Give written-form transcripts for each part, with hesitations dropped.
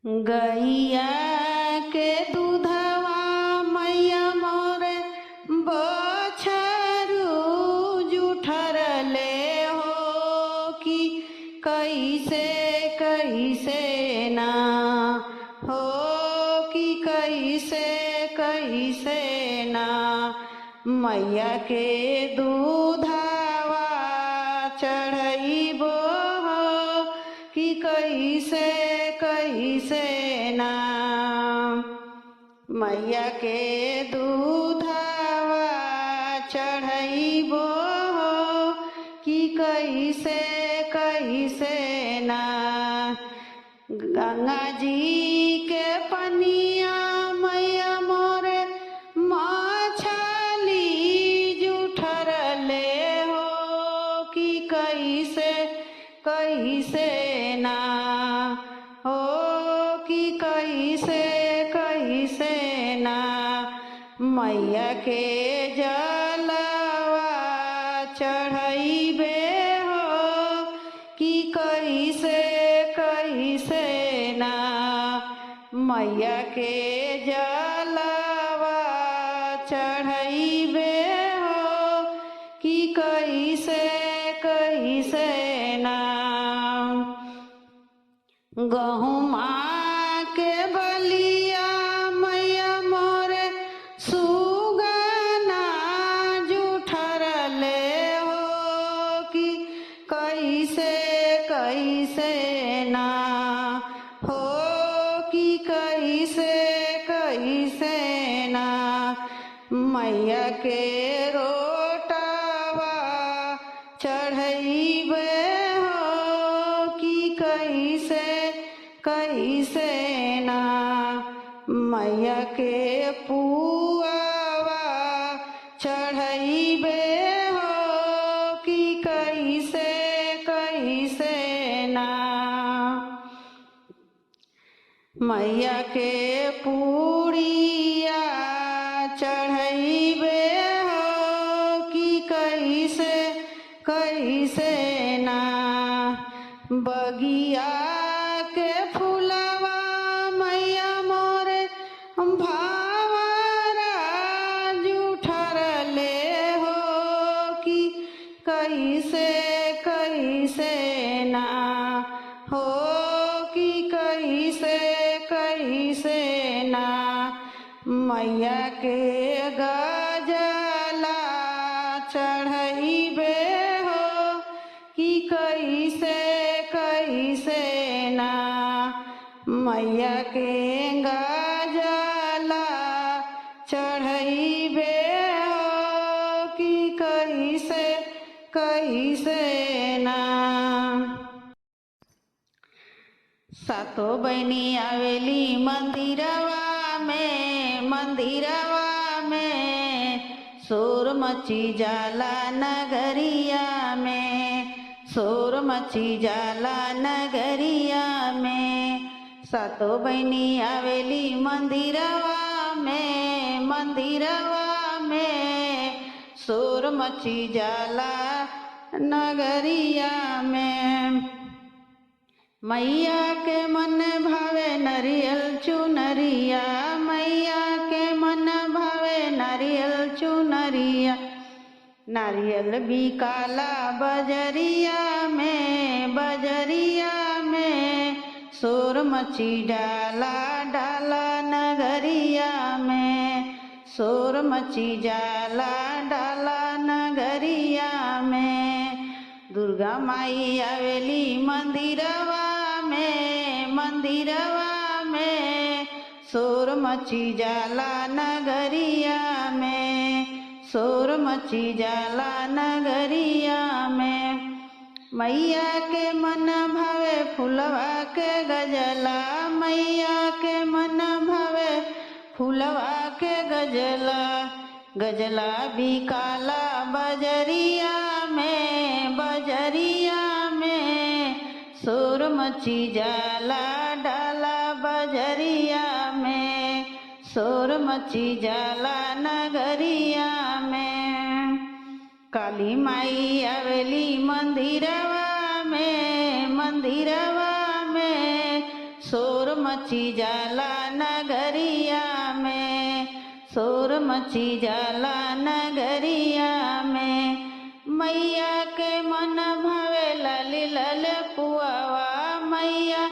गैया के दूधवा मैया मोरे बछरू जुठरले हो कि कैसे कैसे ना हो कि कैसे कैसे ना मैया के दूधवा चढ़ैबो हो कि कैसे कैसे ना मैया के दूधवा चढ़ैबो हो कि कैसे कैसे ना गंगा जी के पनिया मैया मोरे मछली जुठरले हो कि कैसे कैसे ना हो कि कैसे कैसे ना मैया के जलवा चढ़ैबे हो कि कैसे कैसे ना मैया के जलवा चढ़ैबे हो कि कैसे कैसे ना गहुमा के बलिया मैया मोरे सुगना जुठरले हो कि कैसे कैसे ना हो कि कैसे कैसे ना मैया के रोटवा चढ़ैबे हो कि कैसे कैसे ना मैया के पुआवा चढ़ैबे हो कि कैसे कैसे ना मैया के पूड़िया चढ़ैबे हो कि कैसे कैसे ना बगिया के फुलवा मैया मोरे भावरा जुठरले हो कि कैसे कैसे ना हो कि कैसे कैसे ना मैया के गजला चढ़ैबे हो कि कैसे कैसे ना मैया के गजला चढ़ैबे हो कि कैसे कैसे ना सातो बहनी आवेली मंदिरवा में शोर मची जाला नगरिया में शोर मची जाला नगरिया में सातो बहनी आवेली मंदिरवा में शोर मची जाला नगरिया में मैया के मन भावे नरियल चुनरिया मैया के मन भावे नरियल चुनरिया नारियल बिकाला बजरिया में शोर मची डाला डाला नगरिया में शोर मची जाला डाला नगरिया में दुर्गा माई आवेली मंदिरवा में शोर मची जाला नगरिया में शोर मची जाला नगरिया में मैया के मन भावे फुलवा के गजला मैया के मन भावे फुलवा के गजला गजला बिकाला बजरिया में शोर मची जाला डाला बजरिया में शोर मची जाला नगरिया में काली माई आवेली मंदिरवा में शोर मची जाला नगरिया में, शोर मची जाला नगरिया में। मैया के मन भावे लाले लाले पुआवा, मैया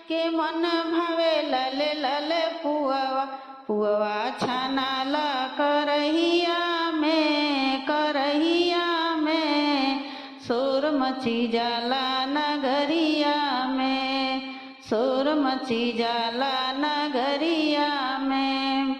के मन भावे लाले लाले पुआवा, पुआवा छानाला करहिया में, करहिया में। शोर मची जाला नगरिया में, शोर मची जाला नगरिया में।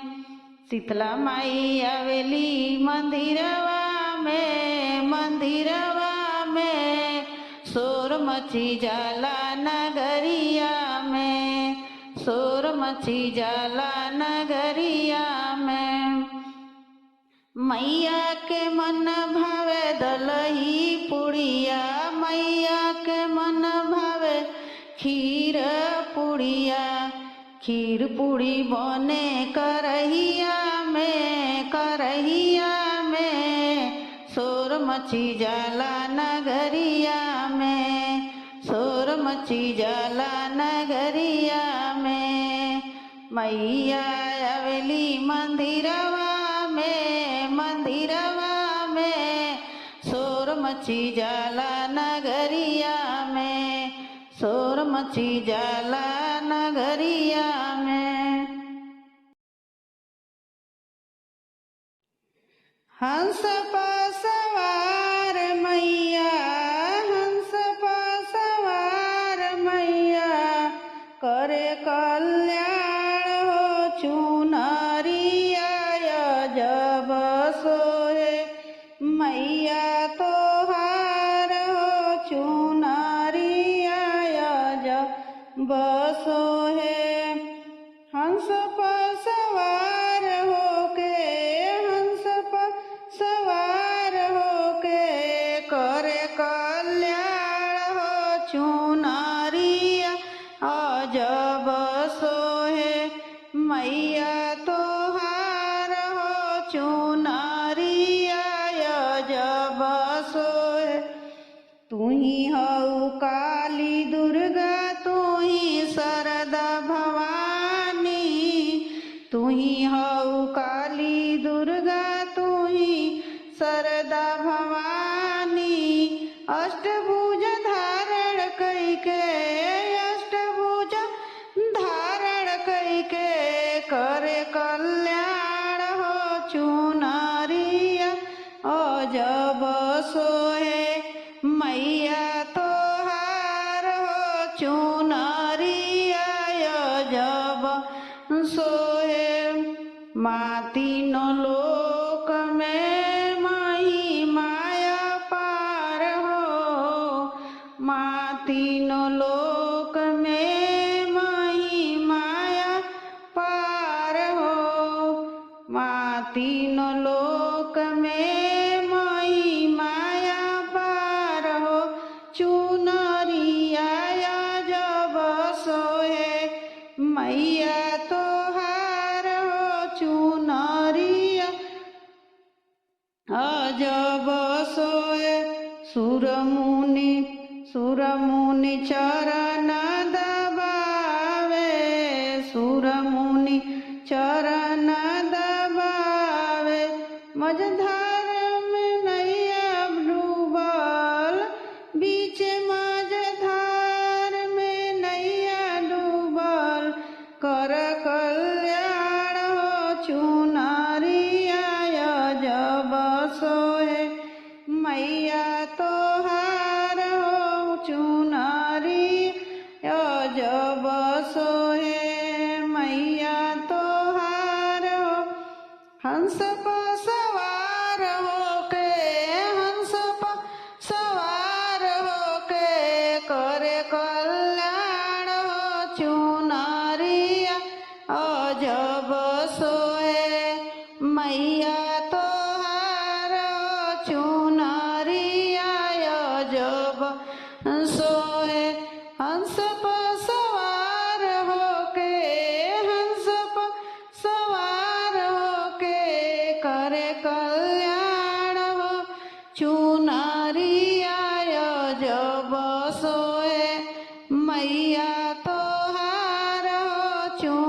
शीतला माई आवेली मंदिरवा में, मंदिरवा में। शोर मची जाला नगरिया में, शोर मची जाला नगरिया में। मैया के मन भावे दलही पुड़िया, मैया के मन भावे खीर पुड़िया, खीर पूड़ी बने करहिया में, करहिया में। शोर मची जाला नगरिया में, शोर मची जाला नगरिया में। मैया आवेली मंदिरवा में, मंदिरवा में। शोर मची जाला नगरिया में, शोर मची जाला नगरिया में। हंस पर सवार मैया, हंस पर सवार मैया, करे कल्याण हो चुनरिया जब सोहे। मैया तोहार हो चुनरिया जब सोहे। हंस पर सवार होके, हंस पर सवार होके, करे कल्याण हो चुनरिया जब सोहे। मैया तोहार हो चुनरिया जब सोहे। तू ही हऊ काली दुर्गा, तू ही शारदा भवानी, तू ही हऊ काली दुर्गा, तू ही शारदा भवानी। अष्टभुज धारण कइके, अष्टभुज धारण कइके, करे कल्याण हो चुनरिया जब सोहे। मैया तोहार हो चुनरिया जब सोहे। माँ तीनों लोक में माही माया पार हो, माँ तीनों लोक में माही माया पार हो। माँ तीनों लोक में माही माया पार हो, चुनरिया जब सोहे। मैया तोहार हो चुनरिया जब सोहे। सुर मुनि चरण दबावे, सुर मुनि चरण दबावे। मझधार में नैया डूबल, बीच मझधार में नैया डूबल, कर कल्याण हो चुनरिया जब सोहे। मैया तोहार हो चुनरिया जब सोहे। मैया तोहार हो। हंस पर सवार होके, हंस पर सवार होके, करे कल्याण हो चुनरिया जब सोहे। मैया तोहार हो चुनरिया जब सोहे। हंस पर सवार होके, हंस पर सवार होके, चूं